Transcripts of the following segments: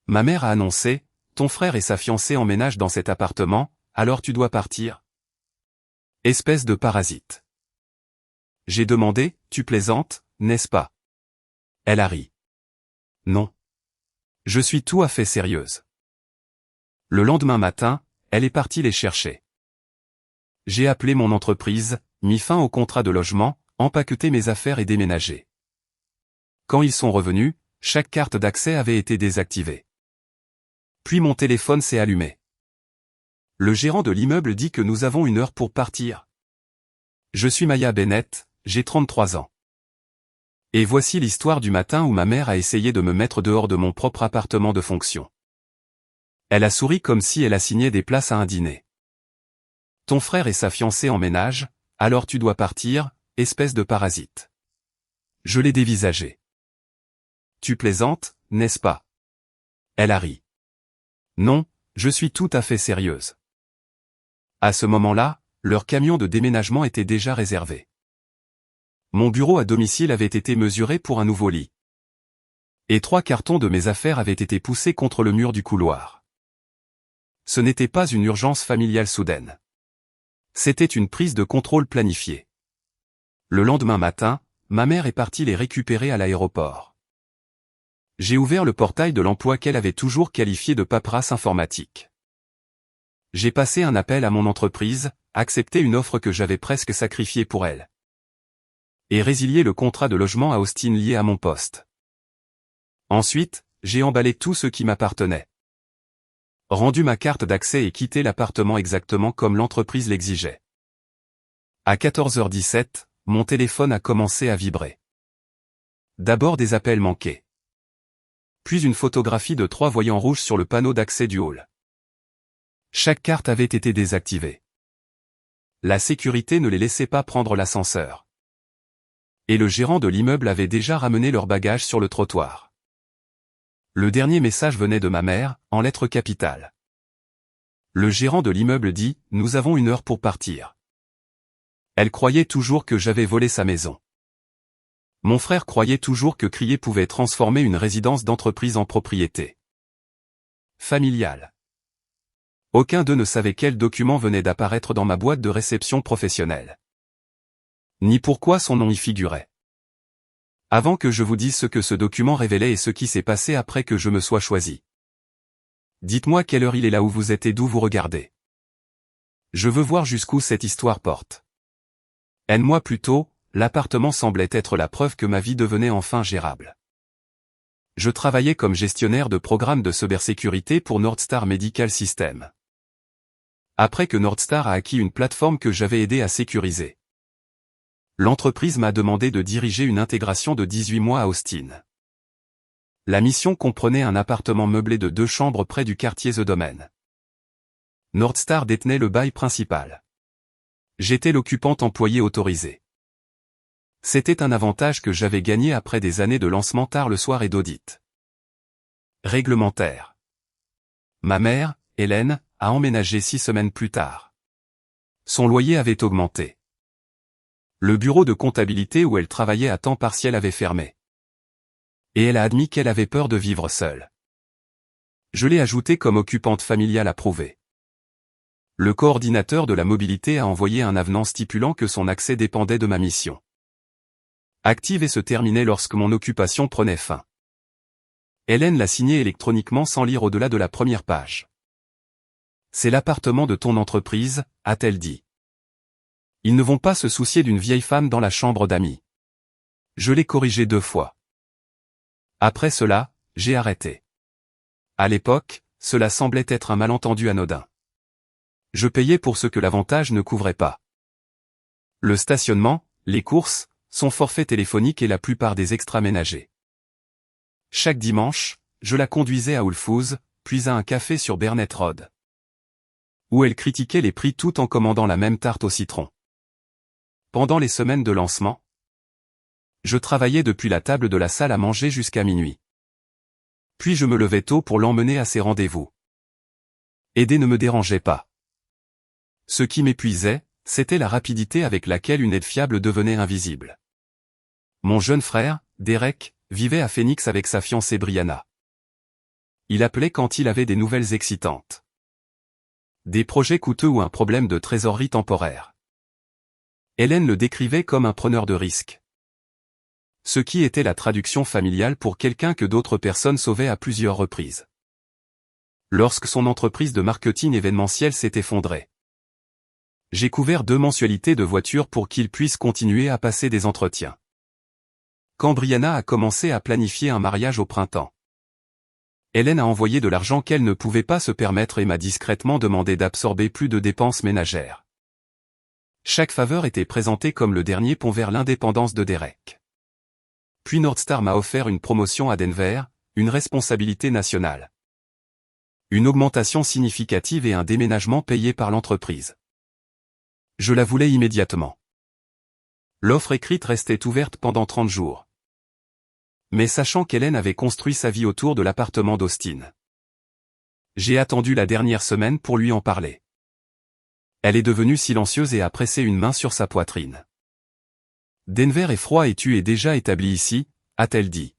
Ma mère a annoncé, ton frère et sa fiancée emménagent dans cet appartement, alors tu dois partir. Espèce de parasite. J'ai demandé, tu plaisantes, n'est-ce pas? Elle a ri. Non. Je suis tout à fait sérieuse. Le lendemain matin, elle est partie les chercher. J'ai appelé mon entreprise, mis fin au contrat de logement, empaqueté mes affaires et déménagé. Quand ils sont revenus, chaque carte d'accès avait été désactivée. Puis mon téléphone s'est allumé. Le gérant de l'immeuble dit que nous avons 1 heure pour partir. Je suis Maya Bennett, j'ai 33 ans. Et voici l'histoire du matin où ma mère a essayé de me mettre dehors de mon propre appartement de fonction. Elle a souri comme si elle assignait des places à un dîner. Ton frère et sa fiancée emménagent, alors tu dois partir, espèce de parasite. Je l'ai dévisagé. Tu plaisantes, n'est-ce pas? Elle a ri. Non, je suis tout à fait sérieuse. À ce moment-là, leur camion de déménagement était déjà réservé. Mon bureau à domicile avait été mesuré pour un nouveau lit. Et 3 cartons de mes affaires avaient été poussés contre le mur du couloir. Ce n'était pas une urgence familiale soudaine. C'était une prise de contrôle planifiée. Le lendemain matin, ma mère est partie les récupérer à l'aéroport. J'ai ouvert le portail de l'emploi qu'elle avait toujours qualifié de paperasse informatique. J'ai passé un appel à mon entreprise, accepté une offre que j'avais presque sacrifiée pour elle. Et résilié le contrat de logement à Austin lié à mon poste. Ensuite, j'ai emballé tout ce qui m'appartenait. Rendu ma carte d'accès et quitté l'appartement exactement comme l'entreprise l'exigeait. À 14h17, mon téléphone a commencé à vibrer. D'abord des appels manqués. Puis une photographie de 3 voyants rouges sur le panneau d'accès du hall. Chaque carte avait été désactivée. La sécurité ne les laissait pas prendre l'ascenseur. Et le gérant de l'immeuble avait déjà ramené leurs bagages sur le trottoir. Le dernier message venait de ma mère, en lettres capitales. Le gérant de l'immeuble dit, « Nous avons 1 heure pour partir. » Elle croyait toujours que j'avais volé sa maison. Mon frère croyait toujours que crier pouvait transformer une résidence d'entreprise en propriété familiale. Aucun d'eux ne savait quel document venait d'apparaître dans ma boîte de réception professionnelle. Ni pourquoi son nom y figurait. Avant que je vous dise ce que ce document révélait et ce qui s'est passé après que je me sois choisi. Dites-moi quelle heure il est là où vous êtes et d'où vous regardez. Je veux voir jusqu'où cette histoire porte. Un mois plus tôt, l'appartement semblait être la preuve que ma vie devenait enfin gérable. Je travaillais comme gestionnaire de programme de cybersécurité pour Nordstar Medical System. Après que Nordstar a acquis une plateforme que j'avais aidé à sécuriser. L'entreprise m'a demandé de diriger une intégration de 18 mois à Austin. La mission comprenait un appartement meublé de 2 chambres près du quartier The Domain. Nordstar détenait le bail principal. J'étais l'occupante employée autorisée. C'était un avantage que j'avais gagné après des années de lancement tard le soir et d'audit réglementaire. Ma mère, Hélène, a emménagé 6 semaines plus tard. Son loyer avait augmenté. Le bureau de comptabilité où elle travaillait à temps partiel avait fermé. Et elle a admis qu'elle avait peur de vivre seule. Je l'ai ajoutée comme occupante familiale approuvée. Le coordinateur de la mobilité a envoyé un avenant stipulant que son accès dépendait de ma mission active et se terminait lorsque mon occupation prenait fin. Hélène l'a signé électroniquement sans lire au-delà de la première page. C'est l'appartement de ton entreprise, a-t-elle dit. Ils ne vont pas se soucier d'une vieille femme dans la chambre d'amis. Je l'ai corrigé 2 fois. Après cela, j'ai arrêté. À l'époque, cela semblait être un malentendu anodin. Je payais pour ce que l'avantage ne couvrait pas. Le stationnement, les courses, son forfait téléphonique et la plupart des extras ménagers. Chaque dimanche, je la conduisais à Whole Foods, puis à un café sur Burnett Road. Où elle critiquait les prix tout en commandant la même tarte au citron. Pendant les semaines de lancement, je travaillais depuis la table de la salle à manger jusqu'à minuit. Puis je me levais tôt pour l'emmener à ses rendez-vous. Aider ne me dérangeait pas. Ce qui m'épuisait, c'était la rapidité avec laquelle une aide fiable devenait invisible. Mon jeune frère, Derek, vivait à Phoenix avec sa fiancée Brianna. Il appelait quand il avait des nouvelles excitantes. Des projets coûteux ou un problème de trésorerie temporaire. Hélène le décrivait comme un preneur de risques. Ce qui était la traduction familiale pour quelqu'un que d'autres personnes sauvaient à plusieurs reprises. Lorsque son entreprise de marketing événementiel s'est effondrée. J'ai couvert 2 mensualités de voitures pour qu'il puisse continuer à passer des entretiens. Quand Brianna a commencé à planifier un mariage au printemps. Hélène a envoyé de l'argent qu'elle ne pouvait pas se permettre et m'a discrètement demandé d'absorber plus de dépenses ménagères. Chaque faveur était présentée comme le dernier pont vers l'indépendance de Derek. Puis Nordstar m'a offert une promotion à Denver, une responsabilité nationale. Une augmentation significative et un déménagement payé par l'entreprise. Je la voulais immédiatement. L'offre écrite restait ouverte pendant 30 jours. Mais sachant qu'Hélène avait construit sa vie autour de l'appartement d'Austin. J'ai attendu la dernière semaine pour lui en parler. Elle est devenue silencieuse et a pressé une main sur sa poitrine. Denver est froid et tu es déjà établi ici, a-t-elle dit.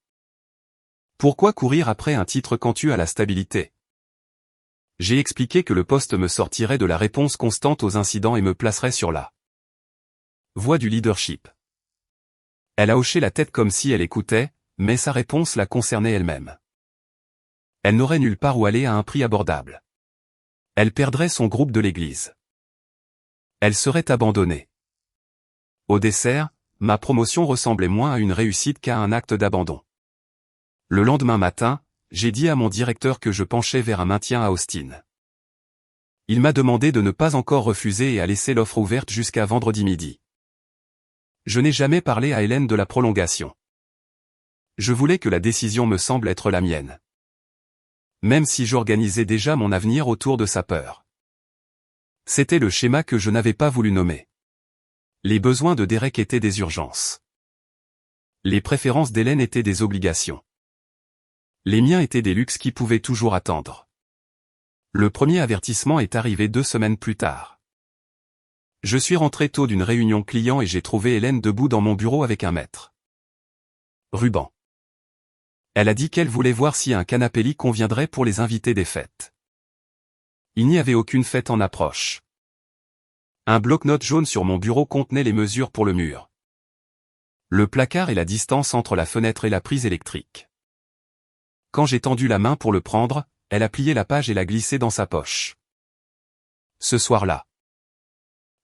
Pourquoi courir après un titre quand tu as la stabilité? J'ai expliqué que le poste me sortirait de la réponse constante aux incidents et me placerait sur la voie du leadership. Elle a hoché la tête comme si elle écoutait, mais sa réponse la concernait elle-même. Elle n'aurait nulle part où aller à un prix abordable. Elle perdrait son groupe de l'église. Elle serait abandonnée. Au dessert, ma promotion ressemblait moins à une réussite qu'à un acte d'abandon. Le lendemain matin, j'ai dit à mon directeur que je penchais vers un maintien à Austin. Il m'a demandé de ne pas encore refuser et à laisser l'offre ouverte jusqu'à vendredi midi. Je n'ai jamais parlé à Hélène de la prolongation. Je voulais que la décision me semble être la mienne. Même si j'organisais déjà mon avenir autour de sa peur. C'était le schéma que je n'avais pas voulu nommer. Les besoins de Derek étaient des urgences. Les préférences d'Hélène étaient des obligations. Les miens étaient des luxes qui pouvaient toujours attendre. Le premier avertissement est arrivé 2 semaines plus tard. Je suis rentré tôt d'une réunion client et j'ai trouvé Hélène debout dans mon bureau avec un mètre. Ruban. Elle a dit qu'elle voulait voir si un canapé lit conviendrait pour les invités des fêtes. Il n'y avait aucune fête en approche. Un bloc-notes jaune sur mon bureau contenait les mesures pour le mur. Le placard et la distance entre la fenêtre et la prise électrique. Quand j'ai tendu la main pour le prendre, elle a plié la page et l'a glissé dans sa poche. Ce soir-là.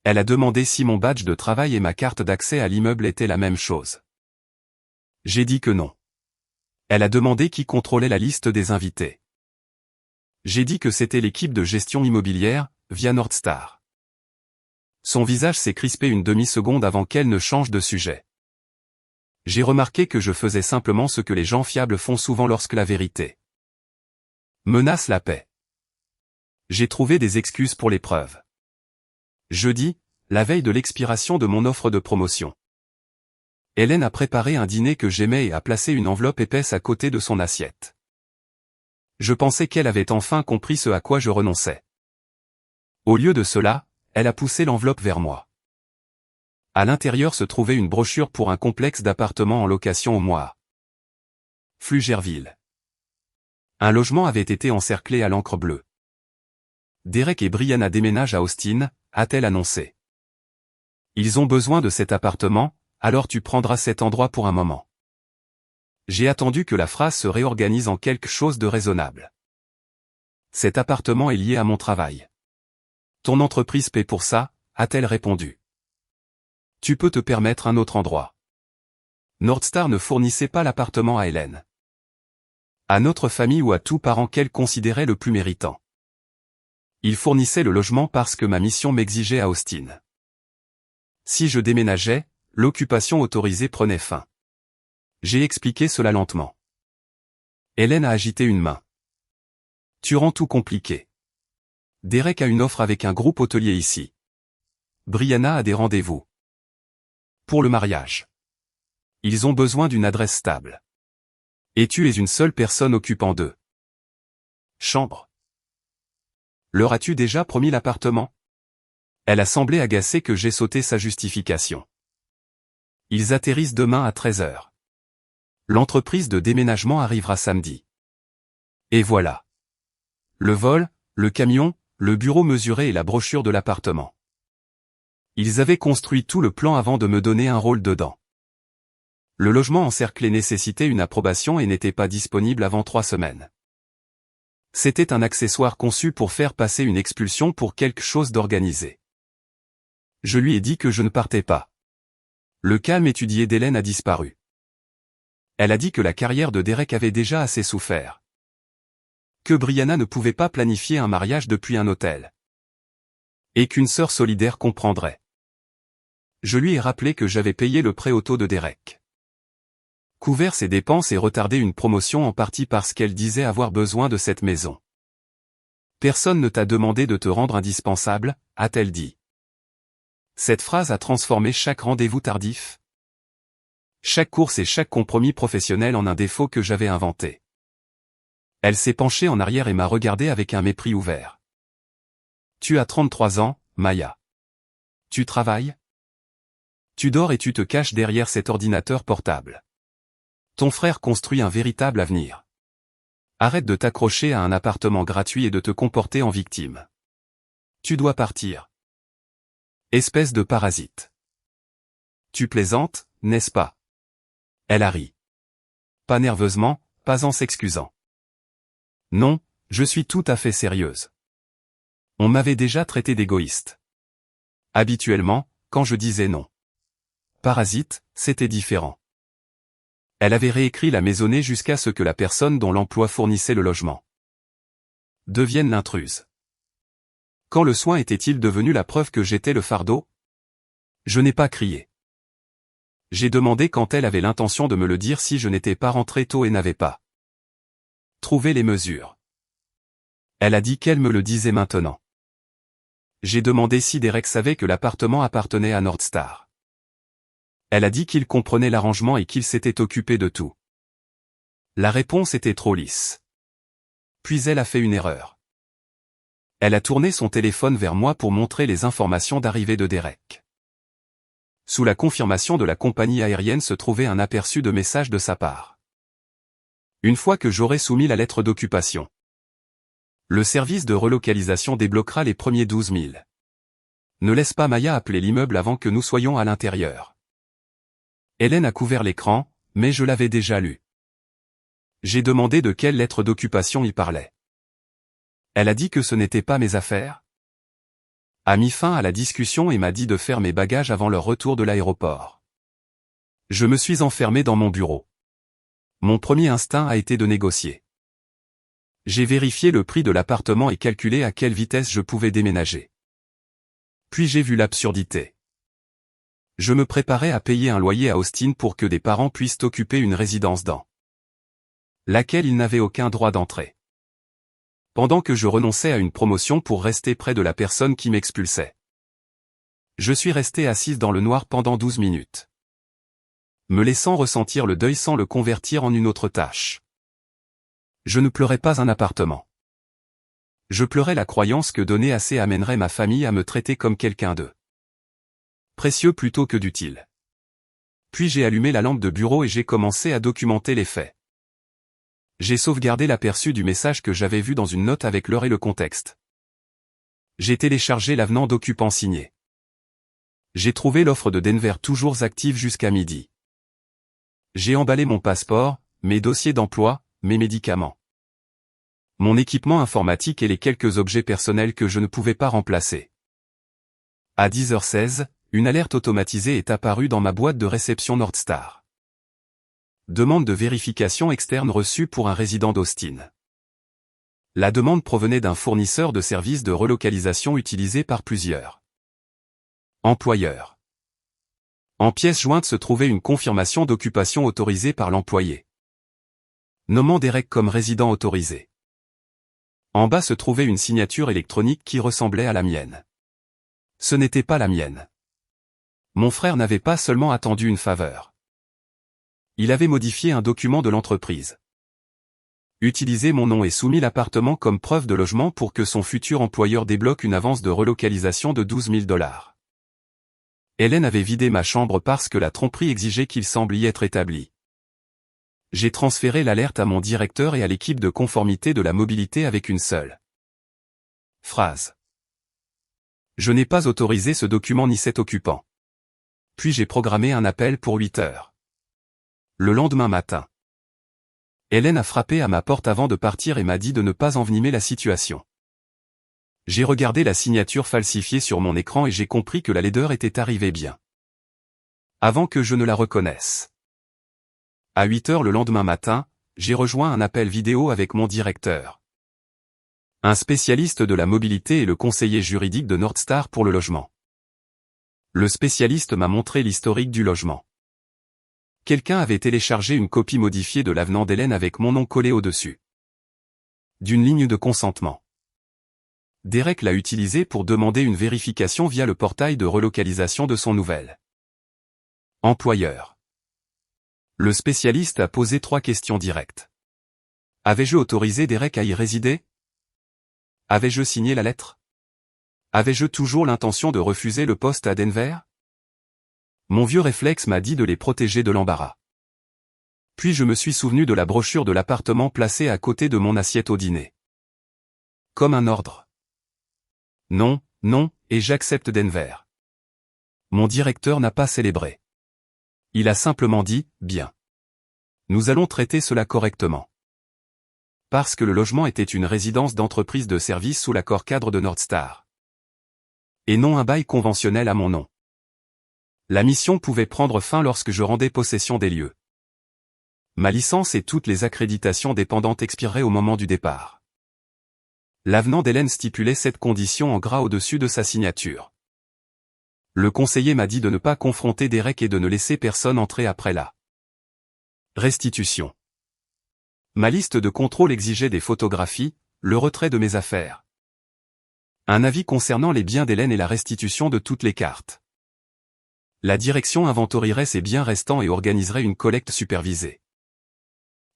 Elle a demandé si mon badge de travail et ma carte d'accès à l'immeuble étaient la même chose. J'ai dit que non. Elle a demandé qui contrôlait la liste des invités. J'ai dit que c'était l'équipe de gestion immobilière, via Nordstar. Son visage s'est crispé une demi-seconde avant qu'elle ne change de sujet. J'ai remarqué que je faisais simplement ce que les gens fiables font souvent lorsque la vérité menace la paix. J'ai trouvé des excuses pour l'épreuve. Jeudi, la veille de l'expiration de mon offre de promotion. Hélène a préparé un dîner que j'aimais et a placé une enveloppe épaisse à côté de son assiette. Je pensais qu'elle avait enfin compris ce à quoi je renonçais. Au lieu de cela, elle a poussé l'enveloppe vers moi. À l'intérieur se trouvait une brochure pour un complexe d'appartements en location au mois. Pflugerville. Un logement avait été encerclé à l'encre bleue. Derek et Brianna déménagent à Austin, a-t-elle annoncé. Ils ont besoin de cet appartement, alors tu prendras cet endroit pour un moment. J'ai attendu que la phrase se réorganise en quelque chose de raisonnable. Cet appartement est lié à mon travail. Ton entreprise paie pour ça, a-t-elle répondu. Tu peux te permettre un autre endroit. Nordstar ne fournissait pas l'appartement à Hélène. À notre famille ou à tout parent qu'elle considérait le plus méritant. Il fournissait le logement parce que ma mission m'exigeait à Austin. Si je déménageais, l'occupation autorisée prenait fin. J'ai expliqué cela lentement. Hélène a agité une main. Tu rends tout compliqué. Derek a une offre avec un groupe hôtelier ici. Brianna a des rendez-vous. Pour le mariage. Ils ont besoin d'une adresse stable. Et tu es une seule personne occupant 2 chambres. Leur as-tu déjà promis l'appartement? Elle a semblé agacée que j'ai sauté sa justification. Ils atterrissent demain à 13h. L'entreprise de déménagement arrivera samedi. Et voilà. Le vol, le camion, le bureau mesuré et la brochure de l'appartement. Ils avaient construit tout le plan avant de me donner un rôle dedans. Le logement encerclé nécessitait une approbation et n'était pas disponible avant 3 semaines. C'était un accessoire conçu pour faire passer une expulsion pour quelque chose d'organisé. Je lui ai dit que je ne partais pas. Le calme étudié d'Hélène a disparu. Elle a dit que la carrière de Derek avait déjà assez souffert. Que Brianna ne pouvait pas planifier un mariage depuis un hôtel. Et qu'une sœur solidaire comprendrait. Je lui ai rappelé que j'avais payé le prêt auto de Derek. Couvert ses dépenses et retardé une promotion en partie parce qu'elle disait avoir besoin de cette maison. Personne ne t'a demandé de te rendre indispensable, a-t-elle dit. Cette phrase a transformé chaque rendez-vous tardif. Chaque course et chaque compromis professionnel en un défaut que j'avais inventé. Elle s'est penchée en arrière et m'a regardé avec un mépris ouvert. Tu as 33 ans, Maya. Tu travailles? Tu dors et tu te caches derrière cet ordinateur portable. Ton frère construit un véritable avenir. Arrête de t'accrocher à un appartement gratuit et de te comporter en victime. Tu dois partir. Espèce de parasite. Tu plaisantes, n'est-ce pas? Elle a ri. Pas nerveusement, pas en s'excusant. Non, je suis tout à fait sérieuse. On m'avait déjà traité d'égoïste. Habituellement, quand je disais non. Parasite, c'était différent. Elle avait réécrit la maisonnée jusqu'à ce que la personne dont l'emploi fournissait le logement devienne l'intruse. Quand le soin était-il devenu la preuve que j'étais le fardeau? Je n'ai pas crié. J'ai demandé quand elle avait l'intention de me le dire si je n'étais pas rentré tôt et n'avais pas trouvé les mesures. Elle a dit qu'elle me le disait maintenant. J'ai demandé si Derek savait que l'appartement appartenait à Nordstar. Elle a dit qu'il comprenait l'arrangement et qu'il s'était occupé de tout. La réponse était trop lisse. Puis elle a fait une erreur. Elle a tourné son téléphone vers moi pour montrer les informations d'arrivée de Derek. Sous la confirmation de la compagnie aérienne se trouvait un aperçu de message de sa part. Une fois que j'aurai soumis la lettre d'occupation, le service de relocalisation débloquera les premiers 12 000. Ne laisse pas Maya appeler l'immeuble avant que nous soyons à l'intérieur. Hélène a couvert l'écran, mais je l'avais déjà lu. J'ai demandé de quelle lettre d'occupation il parlait. Elle a dit que ce n'était pas mes affaires. A mis fin à la discussion et m'a dit de faire mes bagages avant leur retour de l'aéroport. Je me suis enfermé dans mon bureau. Mon premier instinct a été de négocier. J'ai vérifié le prix de l'appartement et calculé à quelle vitesse je pouvais déménager. Puis j'ai vu l'absurdité. Je me préparais à payer un loyer à Austin pour que des parents puissent occuper une résidence dans laquelle ils n'avaient aucun droit d'entrée. Pendant que je renonçais à une promotion pour rester près de la personne qui m'expulsait. Je suis resté assise dans le noir pendant 12 minutes. Me laissant ressentir le deuil sans le convertir en une autre tâche. Je ne pleurais pas un appartement. Je pleurais la croyance que donner assez amènerait ma famille à me traiter comme quelqu'un de précieux plutôt que d'utile. Puis j'ai allumé la lampe de bureau et j'ai commencé à documenter les faits. J'ai sauvegardé l'aperçu du message que j'avais vu dans une note avec l'heure et le contexte. J'ai téléchargé l'avenant d'occupant signé. J'ai trouvé l'offre de Denver toujours active jusqu'à midi. J'ai emballé mon passeport, mes dossiers d'emploi, mes médicaments, mon équipement informatique et les quelques objets personnels que je ne pouvais pas remplacer. À 10h16, une alerte automatisée est apparue dans ma boîte de réception Nordstar. Demande de vérification externe reçue pour un résident d'Austin. La demande provenait d'un fournisseur de services de relocalisation utilisé par plusieurs employeurs. En pièce jointe se trouvait une confirmation d'occupation autorisée par l'employé, nommant Derek comme résident autorisé. En bas se trouvait une signature électronique qui ressemblait à la mienne. Ce n'était pas la mienne. Mon frère n'avait pas seulement attendu une faveur. Il avait modifié un document de l'entreprise. Utilisé mon nom et soumis l'appartement comme preuve de logement pour que son futur employeur débloque une avance de relocalisation de 12 000 $. Hélène avait vidé ma chambre parce que la tromperie exigeait qu'il semble y être établi. J'ai transféré l'alerte à mon directeur et à l'équipe de conformité de la mobilité avec une seule phrase. Je n'ai pas autorisé ce document ni cet occupant. Puis j'ai programmé un appel pour 8 heures. Le lendemain matin, Hélène a frappé à ma porte avant de partir et m'a dit de ne pas envenimer la situation. J'ai regardé la signature falsifiée sur mon écran et j'ai compris que la laideur était arrivée bien avant que je ne la reconnaisse. À 8 heures le lendemain matin, j'ai rejoint un appel vidéo avec mon directeur, un spécialiste de la mobilité et le conseiller juridique de Nordstar pour le logement. Le spécialiste m'a montré l'historique du logement. Quelqu'un avait téléchargé une copie modifiée de l'avenant d'Hélène avec mon nom collé au-dessus d'une ligne de consentement. Derek l'a utilisé pour demander une vérification via le portail de relocalisation de son nouvel employeur. Le spécialiste a posé 3 questions directes. Avais-je autorisé Derek à y résider? Avais-je signé la lettre? Avais-je toujours l'intention de refuser le poste à Denver? Mon vieux réflexe m'a dit de les protéger de l'embarras. Puis je me suis souvenu de la brochure de l'appartement placée à côté de mon assiette au dîner. Comme un ordre. Non, non, et j'accepte Denver. Mon directeur n'a pas célébré. Il a simplement dit, bien. Nous allons traiter cela correctement. Parce que le logement était une résidence d'entreprise de service sous l'accord cadre de Nordstar. Et non un bail conventionnel à mon nom. La mission pouvait prendre fin lorsque je rendais possession des lieux. Ma licence et toutes les accréditations dépendantes expireraient au moment du départ. L'avenant d'Hélène stipulait cette condition en gras au-dessus de sa signature. Le conseiller m'a dit de ne pas confronter Derek et de ne laisser personne entrer après la restitution. Ma liste de contrôle exigeait des photographies, le retrait de mes affaires, un avis concernant les biens d'Hélène et la restitution de toutes les cartes. La direction inventorierait ses biens restants et organiserait une collecte supervisée.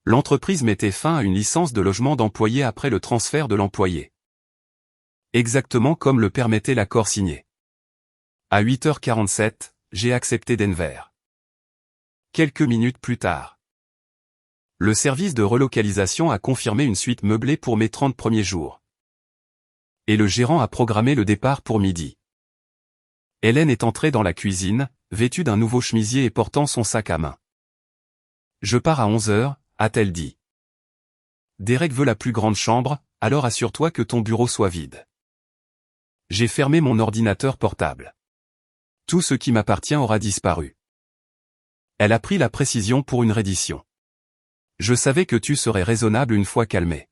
L'entreprise mettait fin à une licence de logement d'employé après le transfert de l'employé. Exactement comme le permettait l'accord signé. À 8h47, j'ai accepté Denver. Quelques minutes plus tard, le service de relocalisation a confirmé une suite meublée pour mes 30 premiers jours. Et le gérant a programmé le départ pour midi. Hélène est entrée dans la cuisine, vêtue d'un nouveau chemisier et portant son sac à main. Je pars à 11h, a-t-elle dit. Derek veut la plus grande chambre, alors assure-toi que ton bureau soit vide. J'ai fermé mon ordinateur portable. Tout ce qui m'appartient aura disparu. Elle a pris la précision pour une reddition. Je savais que tu serais raisonnable une fois calmé.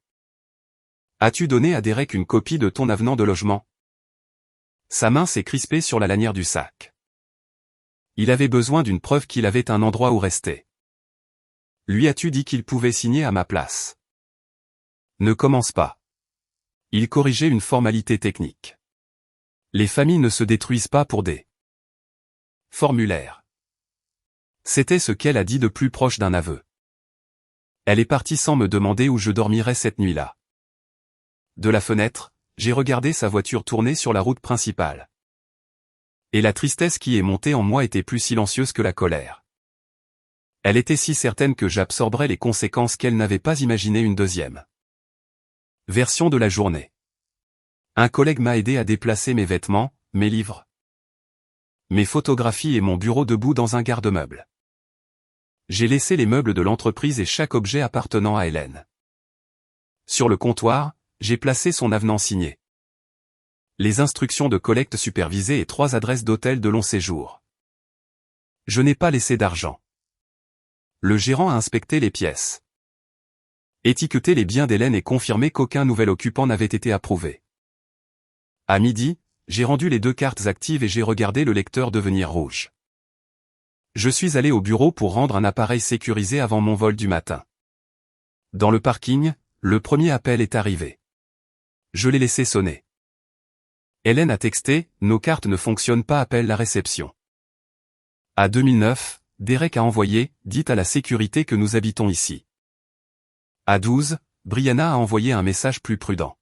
As-tu donné à Derek une copie de ton avenant de logement? Sa main s'est crispée sur la lanière du sac. Il avait besoin d'une preuve qu'il avait un endroit où rester. Lui as-tu dit qu'il pouvait signer à ma place? Ne commence pas. Il corrigeait une formalité technique. Les familles ne se détruisent pas pour des formulaires. C'était ce qu'elle a dit de plus proche d'un aveu. Elle est partie sans me demander où je dormirais cette nuit-là. De la fenêtre, j'ai regardé sa voiture tourner sur la route principale. Et la tristesse qui est montée en moi était plus silencieuse que la colère. Elle était si certaine que j'absorberais les conséquences qu'elle n'avait pas imaginé une deuxième version de la journée. Un collègue m'a aidé à déplacer mes vêtements, mes livres, mes photographies et mon bureau debout dans un garde-meuble. J'ai laissé les meubles de l'entreprise et chaque objet appartenant à Hélène. Sur le comptoir, j'ai placé son avenant signé. Les instructions de collecte supervisée et 3 adresses d'hôtel de long séjour. Je n'ai pas laissé d'argent. Le gérant a inspecté les pièces, étiqueté les biens d'Hélène et confirmé qu'aucun nouvel occupant n'avait été approuvé. À midi, j'ai rendu les 2 cartes actives et j'ai regardé le lecteur devenir rouge. Je suis allé au bureau pour rendre un appareil sécurisé avant mon vol du matin. Dans le parking, le premier appel est arrivé. Je l'ai laissé sonner. Hélène a texté, nos cartes ne fonctionnent pas, appelle la réception. À 2009, Derek a envoyé, dites à la sécurité que nous habitons ici. À 12, Brianna a envoyé un message plus prudent.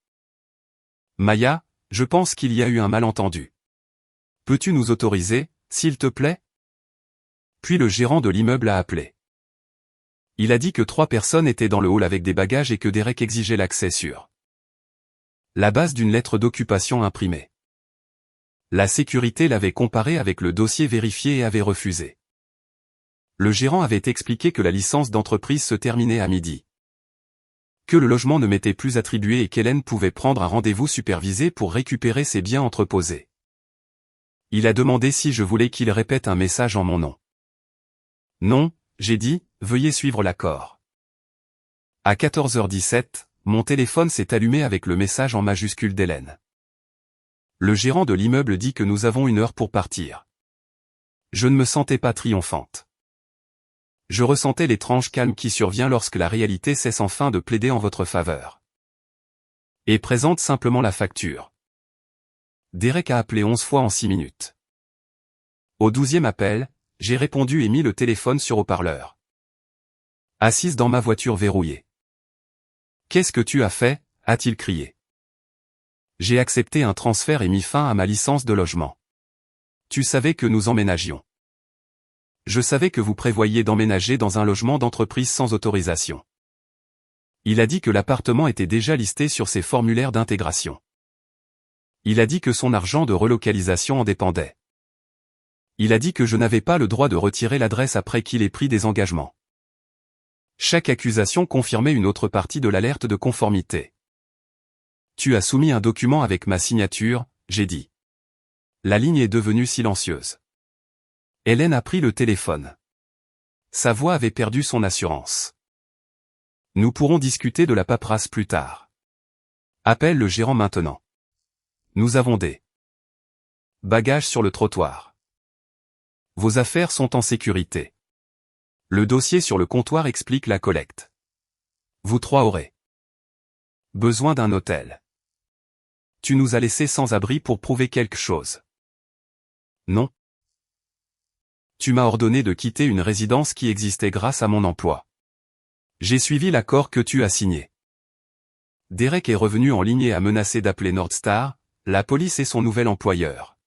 Maya, je pense qu'il y a eu un malentendu. Peux-tu nous autoriser, s'il te plaît? Puis le gérant de l'immeuble a appelé. Il a dit que 3 personnes étaient dans le hall avec des bagages et que Derek exigeait l'accès sur la base d'une lettre d'occupation imprimée. La sécurité l'avait comparé avec le dossier vérifié et avait refusé. Le gérant avait expliqué que la licence d'entreprise se terminait à midi. Que le logement ne m'était plus attribué et qu'Hélène pouvait prendre un rendez-vous supervisé pour récupérer ses biens entreposés. Il a demandé si je voulais qu'il répète un message en mon nom. Non, j'ai dit, veuillez suivre l'accord. À 14h17, mon téléphone s'est allumé avec le message en majuscule d'Hélène. Le gérant de l'immeuble dit que nous avons 1 heure pour partir. Je ne me sentais pas triomphante. Je ressentais l'étrange calme qui survient lorsque la réalité cesse enfin de plaider en votre faveur. Et présente simplement la facture. Derek a appelé 11 fois en 6 minutes. Au 12e appel, j'ai répondu et mis le téléphone sur haut-parleur. Assise dans ma voiture verrouillée. « Qu'est-ce que tu as fait ?» a-t-il crié. J'ai accepté un transfert et mis fin à ma licence de logement. Tu savais que nous emménagions. Je savais que vous prévoyiez d'emménager dans un logement d'entreprise sans autorisation. Il a dit que l'appartement était déjà listé sur ses formulaires d'intégration. Il a dit que son argent de relocalisation en dépendait. Il a dit que je n'avais pas le droit de retirer l'adresse après qu'il ait pris des engagements. Chaque accusation confirmait une autre partie de l'alerte de conformité. Tu as soumis un document avec ma signature, j'ai dit. La ligne est devenue silencieuse. Hélène a pris le téléphone. Sa voix avait perdu son assurance. Nous pourrons discuter de la paperasse plus tard. Appelle le gérant maintenant. Nous avons des bagages sur le trottoir. Vos affaires sont en sécurité. Le dossier sur le comptoir explique la collecte. Vous 3 aurez besoin d'un hôtel. Tu nous as laissés sans abri pour prouver quelque chose. Non. Tu m'as ordonné de quitter une résidence qui existait grâce à mon emploi. J'ai suivi l'accord que tu as signé. Derek est revenu en ligne et a menacé d'appeler Nordstar, la police et son nouvel employeur.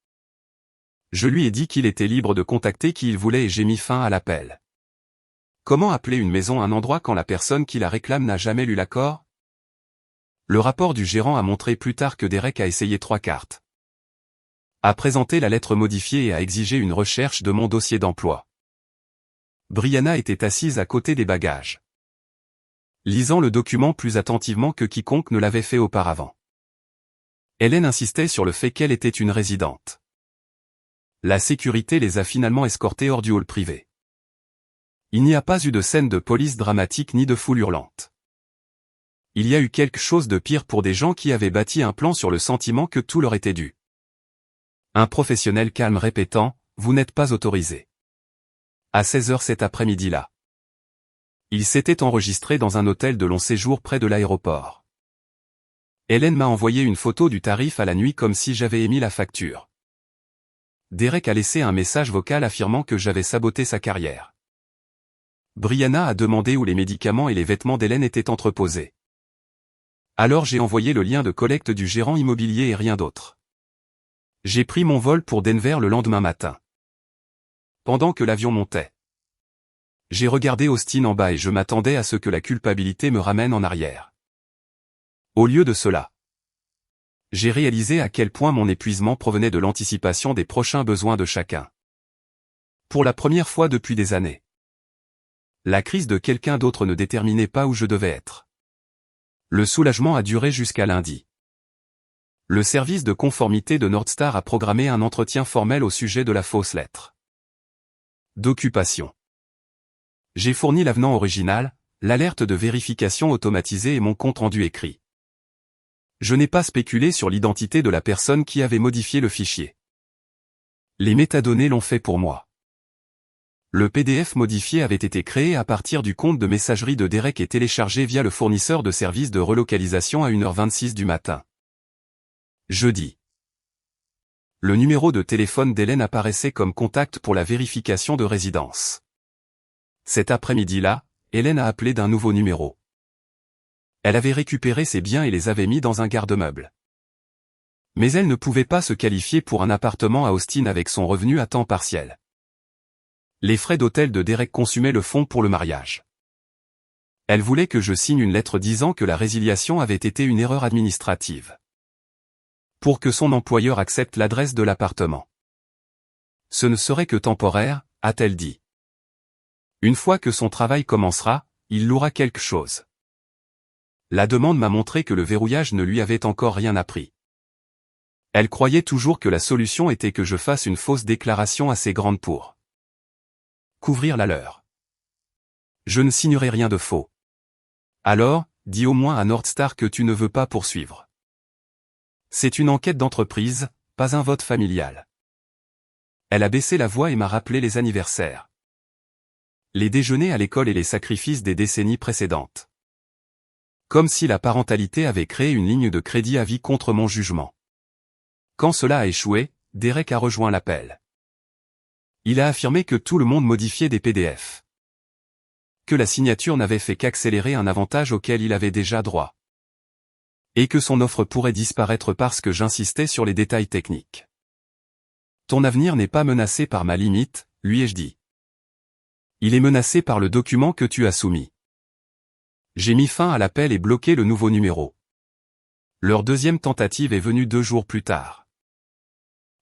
Je lui ai dit qu'il était libre de contacter qui il voulait et j'ai mis fin à l'appel. Comment appeler une maison un endroit quand la personne qui la réclame n'a jamais lu l'accord? Le rapport du gérant a montré plus tard que Derek a essayé 3 cartes. A présenté la lettre modifiée et a exigé une recherche de mon dossier d'emploi. Brianna était assise à côté des bagages, lisant le document plus attentivement que quiconque ne l'avait fait auparavant. Hélène insistait sur le fait qu'elle était une résidente. La sécurité les a finalement escortés hors du hall privé. Il n'y a pas eu de scène de police dramatique ni de foule hurlante. Il y a eu quelque chose de pire pour des gens qui avaient bâti un plan sur le sentiment que tout leur était dû. Un professionnel calme répétant, « Vous n'êtes pas autorisé. » À 16h cet après-midi-là. Il s'était enregistré dans un hôtel de long séjour près de l'aéroport. Hélène m'a envoyé une photo du tarif à la nuit comme si j'avais émis la facture. Derek a laissé un message vocal affirmant que j'avais saboté sa carrière. Brianna a demandé où les médicaments et les vêtements d'Hélène étaient entreposés. Alors j'ai envoyé le lien de collecte du gérant immobilier et rien d'autre. J'ai pris mon vol pour Denver le lendemain matin. Pendant que l'avion montait, j'ai regardé Austin en bas et je m'attendais à ce que la culpabilité me ramène en arrière. Au lieu de cela, j'ai réalisé à quel point mon épuisement provenait de l'anticipation des prochains besoins de chacun. Pour la première fois depuis des années, la crise de quelqu'un d'autre ne déterminait pas où je devais être. Le soulagement a duré jusqu'à lundi. Le service de conformité de Nordstar a programmé un entretien formel au sujet de la fausse lettre d'occupation. J'ai fourni l'avenant original, l'alerte de vérification automatisée et mon compte-rendu écrit. Je n'ai pas spéculé sur l'identité de la personne qui avait modifié le fichier. Les métadonnées l'ont fait pour moi. Le PDF modifié avait été créé à partir du compte de messagerie de Derek et téléchargé via le fournisseur de services de relocalisation à 1h26 du matin. Jeudi. Le numéro de téléphone d'Hélène apparaissait comme contact pour la vérification de résidence. Cet après-midi-là, Hélène a appelé d'un nouveau numéro. Elle avait récupéré ses biens et les avait mis dans un garde-meuble. Mais elle ne pouvait pas se qualifier pour un appartement à Austin avec son revenu à temps partiel. Les frais d'hôtel de Derek consumaient le fonds pour le mariage. Elle voulait que je signe une lettre disant que la résiliation avait été une erreur administrative. Pour que son employeur accepte l'adresse de l'appartement. Ce ne serait que temporaire, a-t-elle dit. Une fois que son travail commencera, il louera quelque chose. La demande m'a montré que le verrouillage ne lui avait encore rien appris. Elle croyait toujours que la solution était que je fasse une fausse déclaration assez grande pour couvrir la leur. Je ne signerai rien de faux. Alors, dis au moins à Nordstar que tu ne veux pas poursuivre. C'est une enquête d'entreprise, pas un vote familial. Elle a baissé la voix et m'a rappelé les anniversaires. Les déjeuners à l'école et les sacrifices des décennies précédentes. Comme si la parentalité avait créé une ligne de crédit à vie contre mon jugement. Quand cela a échoué, Derek a rejoint l'appel. Il a affirmé que tout le monde modifiait des PDF. Que la signature n'avait fait qu'accélérer un avantage auquel il avait déjà droit. Et que son offre pourrait disparaître parce que j'insistais sur les détails techniques. Ton avenir n'est pas menacé par ma limite, lui ai-je dit. Il est menacé par le document que tu as soumis. J'ai mis fin à l'appel et bloqué le nouveau numéro. Leur deuxième tentative est venue 2 jours plus tard.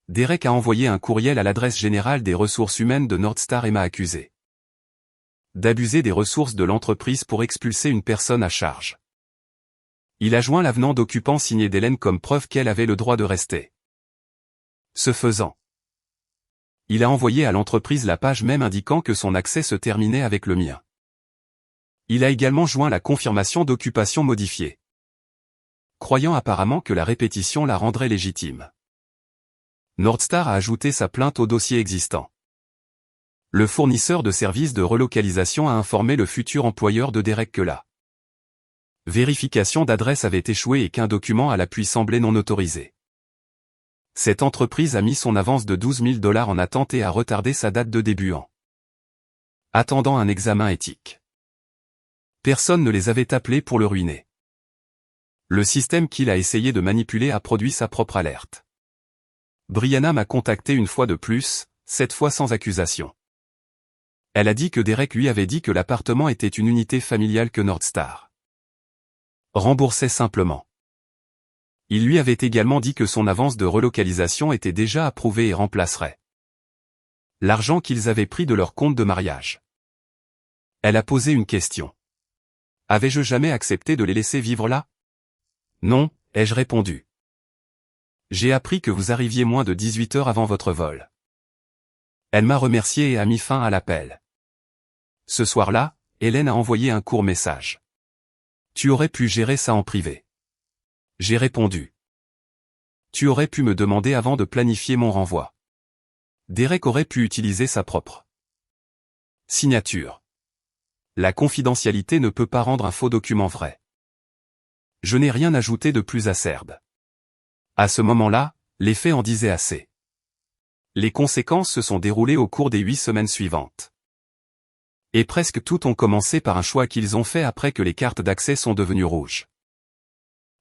Derek a envoyé un courriel à l'adresse générale des ressources humaines de Nordstar et m'a accusé d'abuser des ressources de l'entreprise pour expulser une personne à charge. Il a joint l'avenant d'occupant signé d'Hélène comme preuve qu'elle avait le droit de rester. Ce faisant, il a envoyé à l'entreprise la page même indiquant que son accès se terminait avec le mien. Il a également joint la confirmation d'occupation modifiée, croyant apparemment que la répétition la rendrait légitime. Nordstar a ajouté sa plainte au dossier existant. Le fournisseur de services de relocalisation a informé le futur employeur de Derek que la vérification d'adresse avait échoué et qu'un document à l'appui semblait non autorisé. Cette entreprise a mis son avance de $12 000 en attente et a retardé sa date de début en attendant un examen éthique. Personne ne les avait appelés pour le ruiner. Le système qu'il a essayé de manipuler a produit sa propre alerte. Brianna m'a contacté une fois de plus, cette fois sans accusation. Elle a dit que Derek lui avait dit que l'appartement était une unité familiale que Nordstar remboursait simplement. Il lui avait également dit que son avance de relocalisation était déjà approuvée et remplacerait l'argent qu'ils avaient pris de leur compte de mariage. Elle a posé une question. Avais-je jamais accepté de les laisser vivre là? Non, ai-je répondu. J'ai appris que vous arriviez moins de 18 heures avant votre vol. Elle m'a remercié et a mis fin à l'appel. Ce soir-là, Hélène a envoyé un court message. Tu aurais pu gérer ça en privé. J'ai répondu. Tu aurais pu me demander avant de planifier mon renvoi. Derek aurait pu utiliser sa propre signature. La confidentialité ne peut pas rendre un faux document vrai. Je n'ai rien ajouté de plus acerbe. À ce moment-là, les faits en disaient assez. Les conséquences se sont déroulées au cours des 8 semaines suivantes. Et presque toutes ont commencé par un choix qu'ils ont fait après que les cartes d'accès sont devenues rouges.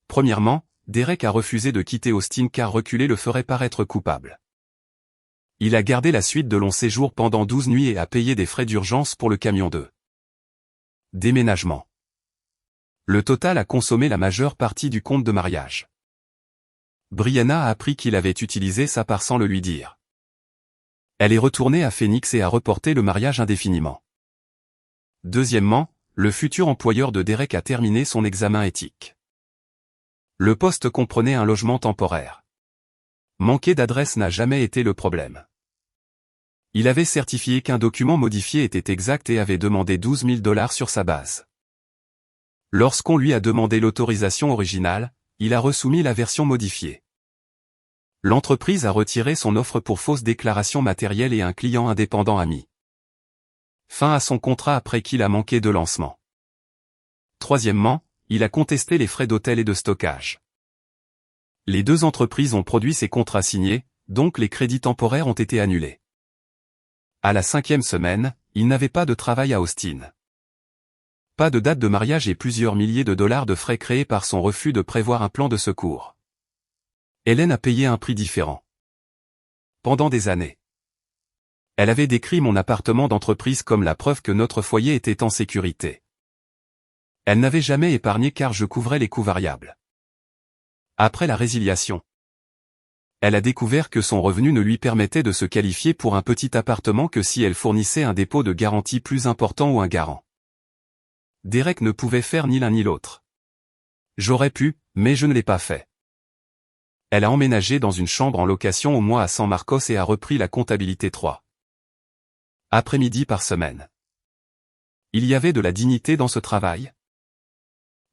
Premièrement, Derek a refusé de quitter Austin car reculer le ferait paraître coupable. Il a gardé la suite de long séjour pendant 12 nuits et a payé des frais d'urgence pour le camion de déménagement. Le total a consommé la majeure partie du compte de mariage. Brianna a appris qu'il avait utilisé sa part sans le lui dire. Elle est retournée à Phoenix et a reporté le mariage indéfiniment. Deuxièmement, le futur employeur de Derek a terminé son examen éthique. Le poste comprenait un logement temporaire. Manquer d'adresse n'a jamais été le problème. Il avait certifié qu'un document modifié était exact et avait demandé $12 000 sur sa base. Lorsqu'on lui a demandé l'autorisation originale, il a resoumis la version modifiée. L'entreprise a retiré son offre pour fausse déclaration matérielle et un client indépendant a mis fin à son contrat après qu'il a manqué de lancement. Troisièmement, il a contesté les frais d'hôtel et de stockage. Les 2 entreprises ont produit ces contrats signés, donc les crédits temporaires ont été annulés. À la 5e semaine, il n'avait pas de travail à Austin. Pas de date de mariage et plusieurs milliers de dollars de frais créés par son refus de prévoir un plan de secours. Hélène a payé un prix différent. Pendant des années. Elle avait décrit mon appartement d'entreprise comme la preuve que notre foyer était en sécurité. Elle n'avait jamais épargné car je couvrais les coûts variables. Après la résiliation, elle a découvert que son revenu ne lui permettait de se qualifier pour un petit appartement que si elle fournissait un dépôt de garantie plus important ou un garant. Derek ne pouvait faire ni l'un ni l'autre. J'aurais pu, mais je ne l'ai pas fait. Elle a emménagé dans une chambre en location au mois à San Marcos et a repris la comptabilité 3 après-midi par semaine. Il y avait de la dignité dans ce travail.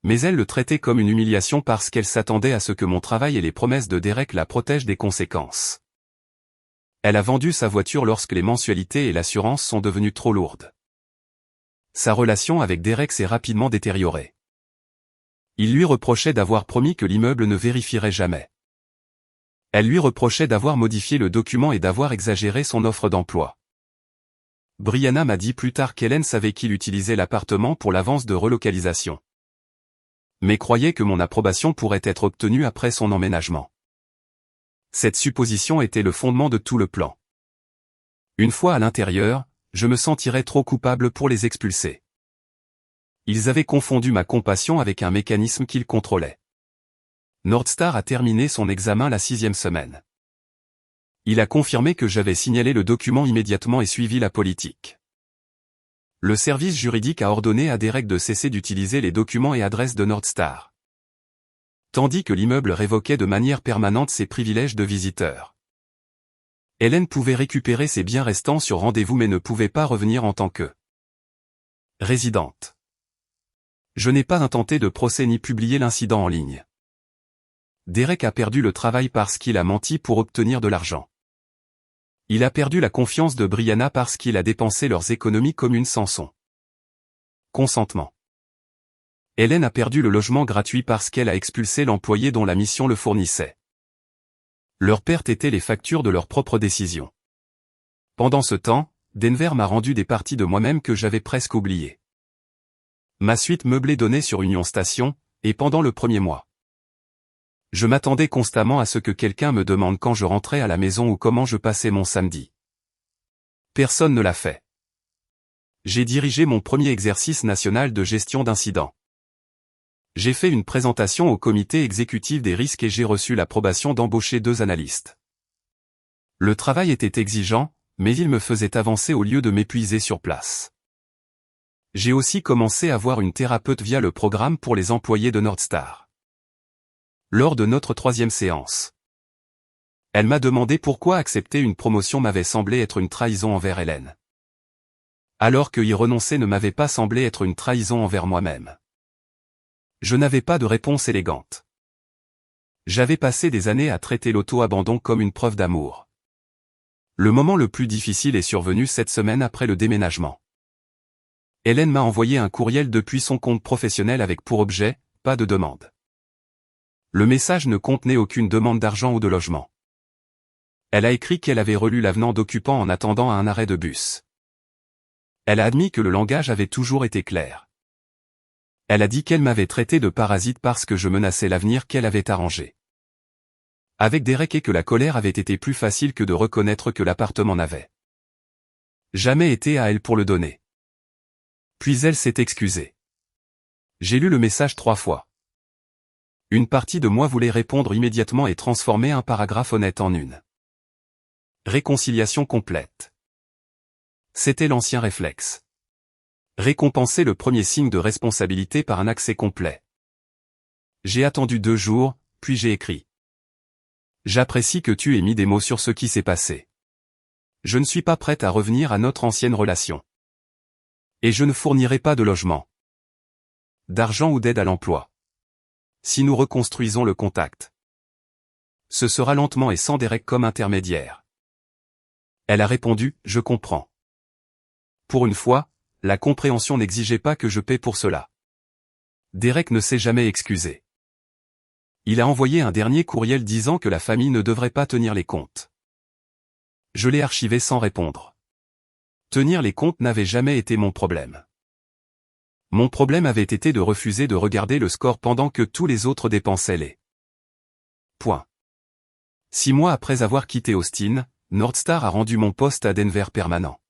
Mais elle le traitait comme une humiliation parce qu'elle s'attendait à ce que mon travail et les promesses de Derek la protègent des conséquences. Elle a vendu sa voiture lorsque les mensualités et l'assurance sont devenues trop lourdes. Sa relation avec Derek s'est rapidement détériorée. Il lui reprochait d'avoir promis que l'immeuble ne vérifierait jamais. Elle lui reprochait d'avoir modifié le document et d'avoir exagéré son offre d'emploi. Brianna m'a dit plus tard qu'Hélène savait qu'il utilisait l'appartement pour l'avance de relocalisation. Mais croyait que mon approbation pourrait être obtenue après son emménagement. Cette supposition était le fondement de tout le plan. Une fois à l'intérieur, je me sentirais trop coupable pour les expulser. Ils avaient confondu ma compassion avec un mécanisme qu'ils contrôlaient. Nordstar a terminé son examen la 6e semaine. Il a confirmé que j'avais signalé le document immédiatement et suivi la politique. Le service juridique a ordonné à Derek de cesser d'utiliser les documents et adresses de Nordstar. Tandis que l'immeuble révoquait de manière permanente ses privilèges de visiteur. Hélène pouvait récupérer ses biens restants sur rendez-vous mais ne pouvait pas revenir en tant que résidente. Je n'ai pas intenté de procès ni publié l'incident en ligne. Derek a perdu le travail parce qu'il a menti pour obtenir de l'argent. Il a perdu la confiance de Brianna parce qu'il a dépensé leurs économies communes sans son consentement. Hélène a perdu le logement gratuit parce qu'elle a expulsé l'employé dont la mission le fournissait. Leur perte était les factures de leur propre décision. Pendant ce temps, Denver m'a rendu des parties de moi-même que j'avais presque oubliées. Ma suite meublée donnait sur Union Station, et pendant le premier mois. Je m'attendais constamment à ce que quelqu'un me demande quand je rentrais à la maison ou comment je passais mon samedi. Personne ne l'a fait. J'ai dirigé mon premier exercice national de gestion d'incidents. J'ai fait une présentation au comité exécutif des risques et j'ai reçu l'approbation d'embaucher 2 analystes. Le travail était exigeant, mais il me faisait avancer au lieu de m'épuiser sur place. J'ai aussi commencé à voir une thérapeute via le programme pour les employés de Nordstar. Lors de notre 3e séance, elle m'a demandé pourquoi accepter une promotion m'avait semblé être une trahison envers Hélène. Alors que y renoncer ne m'avait pas semblé être une trahison envers moi-même. Je n'avais pas de réponse élégante. J'avais passé des années à traiter l'auto-abandon comme une preuve d'amour. Le moment le plus difficile est survenu cette semaine après le déménagement. Hélène m'a envoyé un courriel depuis son compte professionnel avec pour objet, pas de demande. Le message ne contenait aucune demande d'argent ou de logement. Elle a écrit qu'elle avait relu l'avenant d'occupant en attendant à un arrêt de bus. Elle a admis que le langage avait toujours été clair. Elle a dit qu'elle m'avait traité de parasite parce que je menaçais l'avenir qu'elle avait arrangé. Avec Derek et que la colère avait été plus facile que de reconnaître que l'appartement n'avait jamais été à elle pour le donner. Puis elle s'est excusée. J'ai lu le message 3 fois. Une partie de moi voulait répondre immédiatement et transformer un paragraphe honnête en une réconciliation complète. C'était l'ancien réflexe. Récompenser le premier signe de responsabilité par un accès complet. J'ai attendu 2 jours, puis j'ai écrit. J'apprécie que tu aies mis des mots sur ce qui s'est passé. Je ne suis pas prête à revenir à notre ancienne relation. Et je ne fournirai pas de logement, d'argent ou d'aide à l'emploi. Si nous reconstruisons le contact, ce sera lentement et sans Derek comme intermédiaire. Elle a répondu, je comprends. Pour une fois, la compréhension n'exigeait pas que je paie pour cela. Derek ne s'est jamais excusé. Il a envoyé un dernier courriel disant que la famille ne devrait pas tenir les comptes. Je l'ai archivé sans répondre. Tenir les comptes n'avait jamais été mon problème. Mon problème avait été de refuser de regarder le score pendant que tous les autres dépensaient les points. 6 mois après avoir quitté Austin, Nordstar a rendu mon poste à Denver permanent.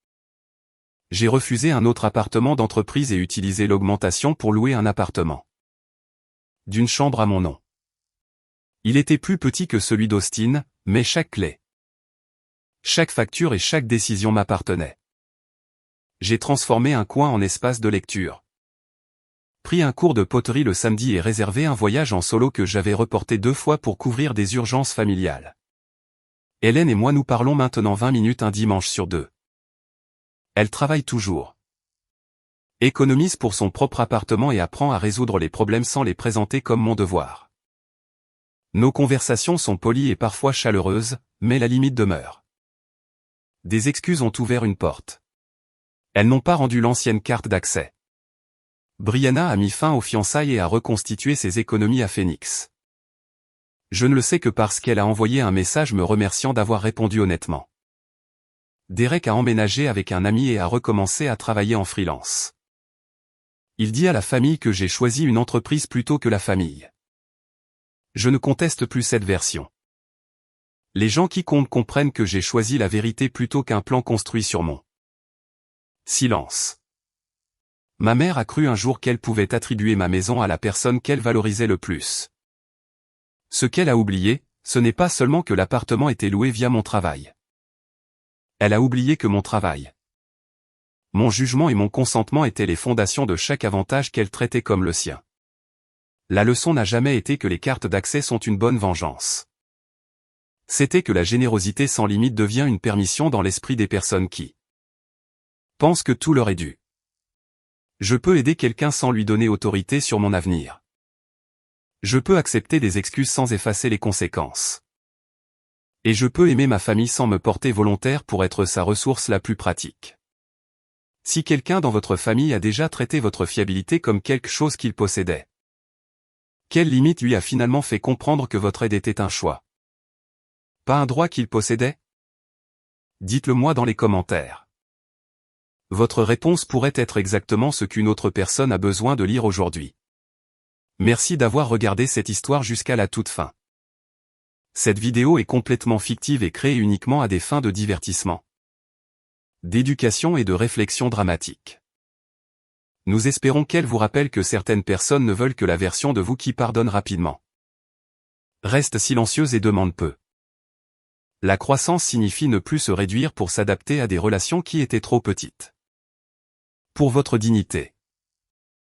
J'ai refusé un autre appartement d'entreprise et utilisé l'augmentation pour louer un appartement d'une chambre à mon nom. Il était plus petit que celui d'Austin, mais chaque clé, chaque facture et chaque décision m'appartenaient. J'ai transformé un coin en espace de lecture, pris un cours de poterie le samedi et réservé un voyage en solo que j'avais reporté 2 fois pour couvrir des urgences familiales. Hélène et moi nous parlons maintenant 20 minutes un dimanche sur 2. Elle travaille toujours, économise pour son propre appartement et apprend à résoudre les problèmes sans les présenter comme mon devoir. Nos conversations sont polies et parfois chaleureuses, mais la limite demeure. Des excuses ont ouvert une porte. Elles n'ont pas rendu l'ancienne carte d'accès. Brianna a mis fin aux fiançailles et a reconstitué ses économies à Phoenix. Je ne le sais que parce qu'elle a envoyé un message me remerciant d'avoir répondu honnêtement. Derek a emménagé avec un ami et a recommencé à travailler en freelance. Il dit à la famille que j'ai choisi une entreprise plutôt que la famille. Je ne conteste plus cette version. Les gens qui comptent comprennent que j'ai choisi la vérité plutôt qu'un plan construit sur mon silence. Ma mère a cru un jour qu'elle pouvait attribuer ma maison à la personne qu'elle valorisait le plus. Ce qu'elle a oublié, ce n'est pas seulement que l'appartement était loué via mon travail. Elle a oublié que mon travail, mon jugement et mon consentement étaient les fondations de chaque avantage qu'elle traitait comme le sien. La leçon n'a jamais été que les cartes d'accès sont une bonne vengeance. C'était que la générosité sans limite devient une permission dans l'esprit des personnes qui pensent que tout leur est dû. Je peux aider quelqu'un sans lui donner autorité sur mon avenir. Je peux accepter des excuses sans effacer les conséquences. Et je peux aimer ma famille sans me porter volontaire pour être sa ressource la plus pratique. Si quelqu'un dans votre famille a déjà traité votre fiabilité comme quelque chose qu'il possédait, quelle limite lui a finalement fait comprendre que votre aide était un choix? Pas un droit qu'il possédait? Dites-le moi dans les commentaires. Votre réponse pourrait être exactement ce qu'une autre personne a besoin de lire aujourd'hui. Merci d'avoir regardé cette histoire jusqu'à la toute fin. Cette vidéo est complètement fictive et créée uniquement à des fins de divertissement, d'éducation et de réflexion dramatique. Nous espérons qu'elle vous rappelle que certaines personnes ne veulent que la version de vous qui pardonne rapidement, reste silencieuse et demande peu. La croissance signifie ne plus se réduire pour s'adapter à des relations qui étaient trop petites. Pour votre dignité.